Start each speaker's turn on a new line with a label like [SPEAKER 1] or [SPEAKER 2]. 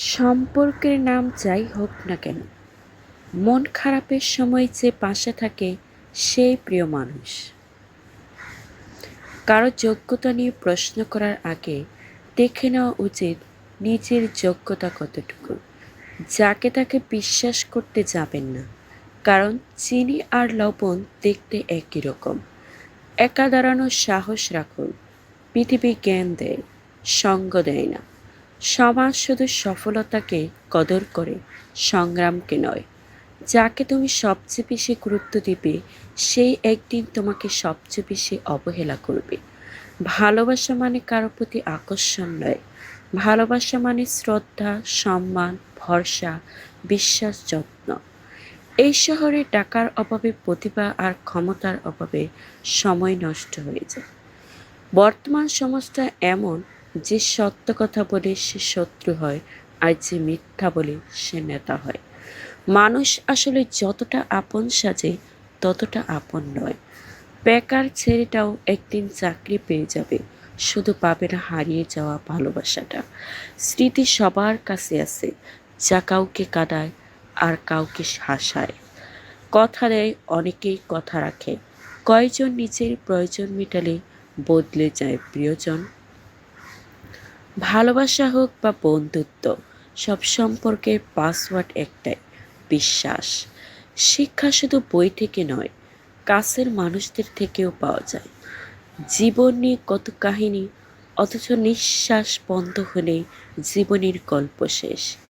[SPEAKER 1] সম্পর্কের নাম যাই হোক না কেন, মন খারাপের সময় যে পাশে থাকে সেই প্রিয় মানুষ। কারো যোগ্যতা নিয়ে প্রশ্ন করার আগে দেখে নেওয়া উচিত নিজের যোগ্যতা কতটুকু। যাকে তাকে বিশ্বাস করতে যাবেন না, কারণ চিনি আর লবণ দেখতে একই রকম। একা দাঁড়ানোর সাহস রাখুন। পৃথিবী জ্ঞান দেয়, সঙ্গ দেয় না। সমাজ শুধু সফলতাকে কদর করে, সংগ্রামকে নয়। যাকে তুমি সবচেয়ে বেশি গুরুত্ব দিবে, সেই একদিন তোমাকে সবচেয়ে বেশি অবহেলা করবে। ভালোবাসা মানে কারো প্রতি আকর্ষণ নয়। ভালোবাসা মানে শ্রদ্ধা, সম্মান, ভরসা, বিশ্বাস, যত্ন। এই শহরে টাকার অভাবে, প্রতিভা আর ক্ষমতার অভাবে সময় নষ্ট হয়ে যায়। বর্তমান সমাজটা এমন, যে সত্য কথা বলে সে শত্রু হয়, আর যে মিথ্যা বলে সে নেতা হয়। মানুষ আসলে যতটা আপন সাজে ততটা আপন নয়। বেকার ছেলেটাও একদিন চাকরি পেয়ে যাবে, শুধু পাবে না হারিয়ে যাওয়া ভালোবাসাটা। স্মৃতি সবার কাছে আছে, যা কাউকে কাঁদায় আর কাউকে হাসায়। কথা দেয় অনেকেই, কথা রাখে কয়জন। নিজের প্রয়োজন মেটালে বদলে যায় প্রিয়জন। ভালোবাসা হোক বা বন্ধুত্ব, সব সম্পর্কের পাসওয়ার্ড একটাই: বিশ্বাস। শিক্ষা শুধু বই থেকে নয়, কাছের মানুষদের থেকেও পাওয়া যায়। জীবন নিয়ে কত কাহিনী, অথচ নিঃশ্বাস বন্ধ হলে জীবনের গল্প শেষ।